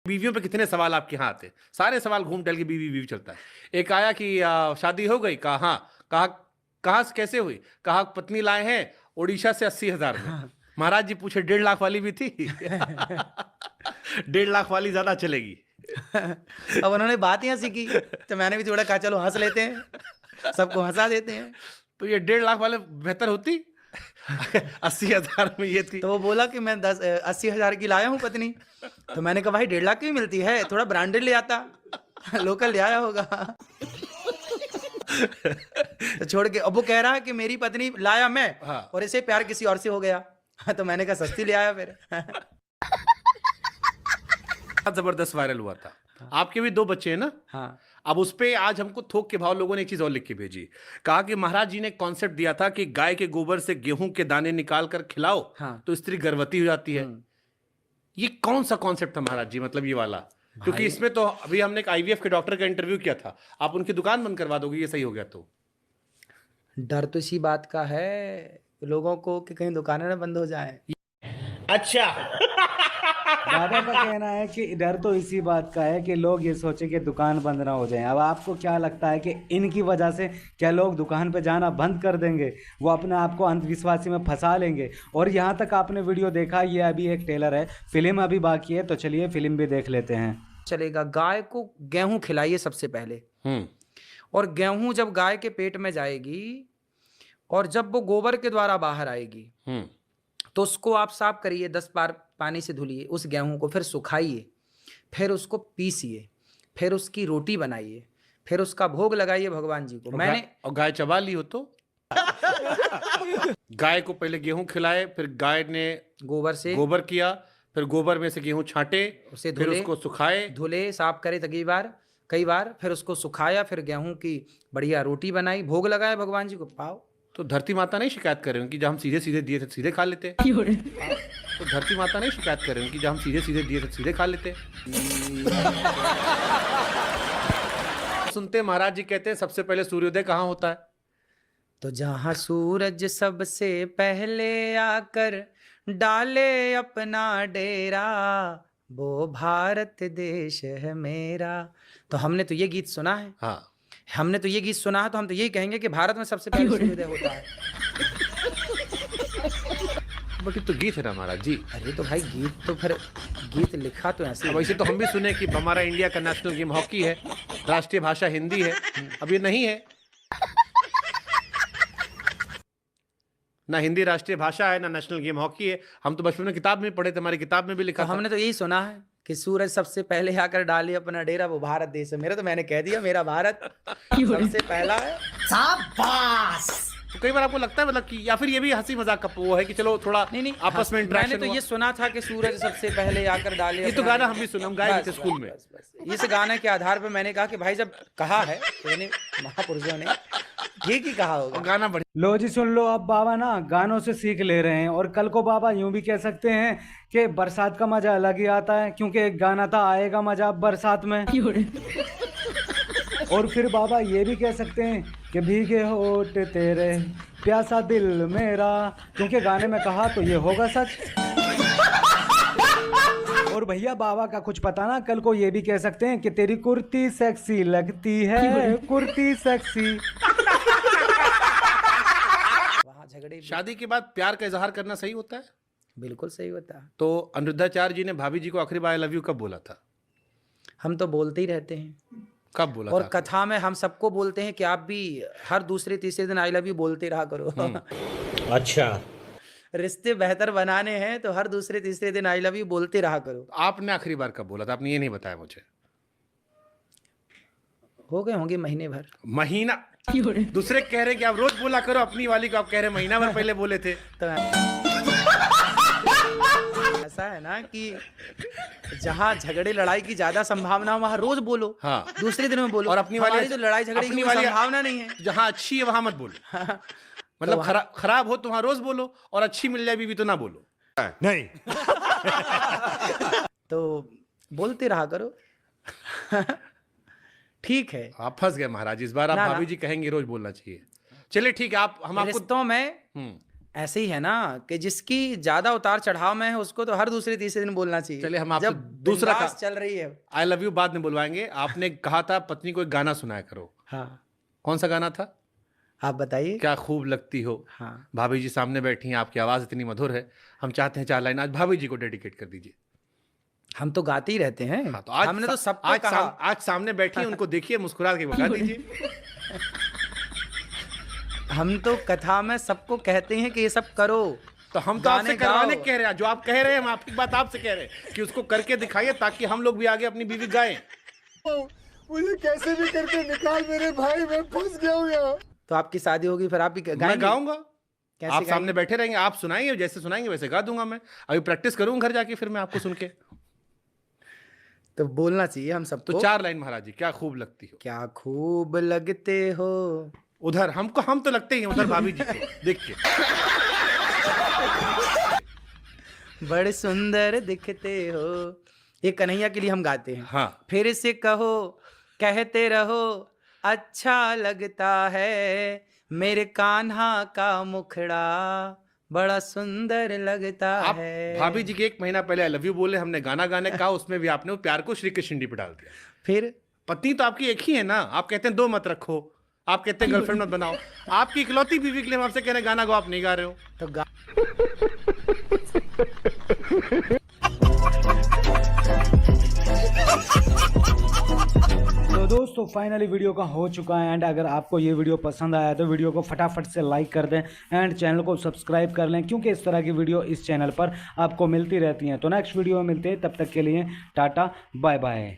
बीवियों पे कितने सवाल आपके यहाँ आते हैं? सारे सवाल घूम टहल के बीवी बीवी चलता है। एक आया कि शादी हो गई? कहा हाँ। कहा कहाँ से कैसे हुई? कहा पत्नी लाए हैं उड़ीसा से 80,000 में। महाराज जी पूछे 1.5 लाख वाली भी थी? 1.5 लाख वाली ज्यादा चलेगी। अब उन्होंने बात ही हंसी की, तो मैंने भी थोड़ा कहा चलो हंस लेते हैं, सबको हंसा देते हैं। तो ये 1.5 लाख वाले बेहतर होती? 80,000 में ये थी। तो वो बोला कि मैं 80,000 की लाया हूँ पत्नी। तो मैंने कहा भाई 1.5 लाख की भी मिलती है, थोड़ा ब्रांडेड ले आता, लोकल ले आया होगा। तो छोड़ के अब वो कह रहा है कि मेरी पत्नी लाया मैं, हाँ। और इसे प्यार किसी और से हो गया। तो मैंने कहा सस्ती ले आया फिर। जबरदस्त वायरल हुआ था। आपके भी 2 बच्चे हैं ना? हाँ। अब उस पे आज हमको थोक के भाव लोगों ने एक चीज और लिख के भेजी। कहा कि महाराज जी ने कॉन्सेप्ट दिया था कि गाय के गोबर से गेहूं के दाने निकाल कर खिलाओ, हाँ। तो स्त्री गर्भवती हो जाती है। ये कौन सा कॉन्सेप्ट था महाराज जी, मतलब ये वाला? क्योंकि इसमें तो अभी हमने एक आईवीएफ के डॉक्टर का इंटरव्यू किया था, आप उनकी दुकान बंद करवा दोगे ये सही हो गया तो? डर तो इसी बात का है लोगों को कि कहीं दुकानें ना बंद हो जाएं। अच्छा। बाबा का कहना है कि डर तो इसी बात का है कि लोग ये सोचे कि दुकान बंद ना हो जाए। अब आपको क्या लगता है कि इनकी वजह से क्या लोग दुकान पे जाना बंद कर देंगे? वो अपने आप को अंधविश्वासी में फंसा लेंगे। और यहाँ तक आपने वीडियो देखा, ये अभी एक टेलर है, फिल्म अभी बाकी है, तो चलिए फिल्म भी देख लेते हैं। चलेगा, गाय को गेहूं खिलाइए सबसे पहले, और गेहूं जब गाय के पेट में जाएगी और जब वो गोबर के द्वारा बाहर आएगी तो उसको आप साफ करिए, 10 बार पानी से धुलिए उस गेहूं को, फिर सुखाइए, फिर उसको पीसिए, फिर उसकी रोटी बनाइए, फिर उसका भोग लगाइए भगवान जी को। मैंने और गाय चबा ली हो तो? गाय को पहले गेहूं खिलाए, फिर गाय ने गोबर से गोबर किया, फिर गोबर में से गेहूं छांटे, उसे फिर उसको सुखाए, धुले साफ करे कई बार, फिर उसको सुखाया, फिर गेहूं की बढ़िया रोटी बनाई, भोग लगाया भगवान जी को, पाओ। तो धरती माता नहीं शिकायत कर रहे हो कि जब हम सीधे सीधे दिए थे सीधे खा लेते? तो धरती माता नहीं शिकायत कर रहे हो कि जब हम सीधे सीधे दिए थे सीधे खा लेते? सुनते महाराज जी कहते हैं सबसे पहले सूर्योदय कहाँ होता है? तो जहां सूरज सबसे पहले आकर डाले अपना डेरा, वो भारत देश है मेरा। तो हमने तो ये गीत सुना है। हाँ, हमने तो ये गीत सुना है, तो हम तो यही कहेंगे कि भारत में सबसे पहले सूर्योदय होता है। बाकी तो गीत है ना महाराज जी। अरे तो भाई गीत तो फिर गीत लिखा तो ऐसे। वैसे तो हम भी सुने कि हमारा इंडिया का नेशनल गेम हॉकी है, राष्ट्रीय भाषा हिंदी है। अब ये नहीं है ना, हिंदी राष्ट्रीय भाषा है ना नेशनल गेम हॉकी है। हम तो बचपन में किताब में पढ़े थे, हमारी किताब में भी लिखा तो था। हमने तो यही सुना है कि सूरज सबसे पहले आकर डाले अपना डेरा, वो भारत देश है मेरा। तो मैंने कह दिया मेरा भारत सबसे पहला है। शाबाश। तो कई बार आपको लगता है मतलब कि, या फिर ये भी हंसी मजाक का वो है कि चलो थोड़ा नहीं आपस में मैंने इंटरेक्शन तो ये सुना था कि सूरज सबसे पहले आकर डाले। ये तो गाना हम भी सुने, हम गाए थे स्कूल में। इस गाने के आधार पर मैंने कहा कि भाई जब कहा है तो महापुरुषों ने ठीक ही कहा होगा। गाना बढ़िया। लो जी सुन लो, अब बाबा ना गानों से सीख ले रहे हैं। और कल को बाबा यूं भी कह सकते हैं कि बरसात का मजा अलग ही आता है, क्योंकि एक गाना था आएगा मजा बरसात में। और फिर बाबा ये भी कह सकते हैं कि भीगे होठ तेरे प्यासा दिल मेरा, क्योंकि गाने में कहा तो ये होगा सच। और भैया बाबा का कुछ पता ना, कल को ये भी कह सकते हैं कि तेरी कुर्ती सेक्सी लगती है, कुर्ती सेक्सी। झगड़े शादी के बाद प्यार का इजहार करना सही होता है? बिल्कुल सही होता है। तो अनिरुद्धाचार्य जी ने भाभी जी को आखिरी बार आई लव यू कब बोला था? हम तो बोलते ही रहते हैं। कब बोला और था? कथा में हम सबको बोलते हैं कि आप भी हर दूसरे तीसरे दिन आई लव यू बोलते रहा करो। अच्छा, रिश्ते बेहतर बनाने हैं तो हर दूसरे तीसरे दिन आई लव यू बोलते रहा करो। आपने आखिरी बार कब बोला था? आपने ये नहीं बताया मुझे। हो गए होंगे महीने भर। महीना? दूसरे कह रहे कि आप रोज बोला करो, अपनी वाली को आप कह रहे महीना भर पहले बोले थे। तो ऐसा है ना कि जहाँ झगड़े लड़ाई की ज्यादा संभावना हो वहाँ रोज बोलो। हाँ। दूसरे दिन में बोलो। और अपनी वाली तो लड़ाई झगड़े की संभावना नहीं है। जहाँ अच्छी है वहां मत बोलो। मतलब खराब हो तो वहां रोज बोलो, और अच्छी मिल जाए भी तो ना बोलो। नहीं। तो बोलते रहा करो। ठीक है। आप फंस गए महाराज, इस बार आप भाभी जी कहेंगे रोज बोलना चाहिए। चलिए ठीक है, आप हम आपको रिश्तों में ऐसे ही है ना कि जिसकी ज्यादा उतार चढ़ाव में है उसको तो हर दूसरे तीसरे दिन बोलना चाहिए। चलिए हम आपसे जब दूसरा बिंदास चल रही है। आई लव यू बाद में बुलवाएंगे। आपने कहा था पत्नी को एक गाना सुनाया करो, हाँ कौन सा गाना था? आप बताइए। क्या खूब लगती हो। हाँ भाभी जी सामने बैठी हैं, आपकी आवाज इतनी मधुर है, हम चाहते हैं 4 लाइन आज भाभी जी को डेडिकेट कर दीजिए। हम तो गाते ही रहते हैं। हाँ, तो आज हमने तो सबको आज कहा। आज सामने बैठी हैं, उनको देखिए, मुस्कुरा के बता दीजिए। हम तो कथा में सबको कहते हैं कि ये सब करो। तो हम तो गाने आपसे करवाने गाओ। कह रहे हैं, जो आप कह रहे हैं हम आपकी बात आपसे कह रहे हैं कि उसको करके दिखाइए ताकि हम लोग भी आगे अपनी बीवी गाएं। मुझे कैसे भी करके निकाल मेरे भाई, मैं फंस गया हूँ यहाँ। तो आपकी शादी होगी फिर आप भी मैं गाएंगे? गाऊंगा, कैसे आप सामने गाएंगे? बैठे रहेंगे, आप सुनाएंगे, जैसे सुनाएंगे वैसे गा दूंगा। मैं अभी प्रैक्टिस करूंगा घर जाके, फिर मैं आपको सुन के। तो बोलना चाहिए हम सबको। तो 4 लाइन महाराज जी। क्या खूब लगती हो। क्या खूब लगते हो। उधर हमको, हम तो लगते ही हैं उधर भाभी जी को देखिए। बड़े सुंदर दिखते हो। ये कन्हैया के लिए हम गाते हैं। हाँ, फिर से कहो, कहते रहो, अच्छा लगता है मेरे कान्हा का मुखड़ा, बड़ा सुंदर लगता आप है। भाभी जी के 1 महीना पहले आई लव यू बोले, हमने गाना गाने कहा, उसमें भी आपने वो प्यार को श्री कृष्ण पे डाल दिया। फिर पत्नी तो आपकी एक ही है ना, आप कहते हैं 2 मत रखो, आप कहते हैं गर्लफ्रेंड मत बनाओ। आपकी इकलौती बीवी के लिए हम आपसे कह रहे हैं गाना गाओ, आप नहीं गा रहे हो। तो तो दोस्तों फाइनली वीडियो का हो चुका है एंड अगर आपको ये वीडियो पसंद आया तो वीडियो को फटाफट से लाइक कर दें एंड चैनल को सब्सक्राइब कर लें, क्योंकि इस तरह की वीडियो इस चैनल पर आपको मिलती रहती हैं। तो नेक्स्ट वीडियो में मिलते हैं, तब तक के लिए टाटा बाय बाय।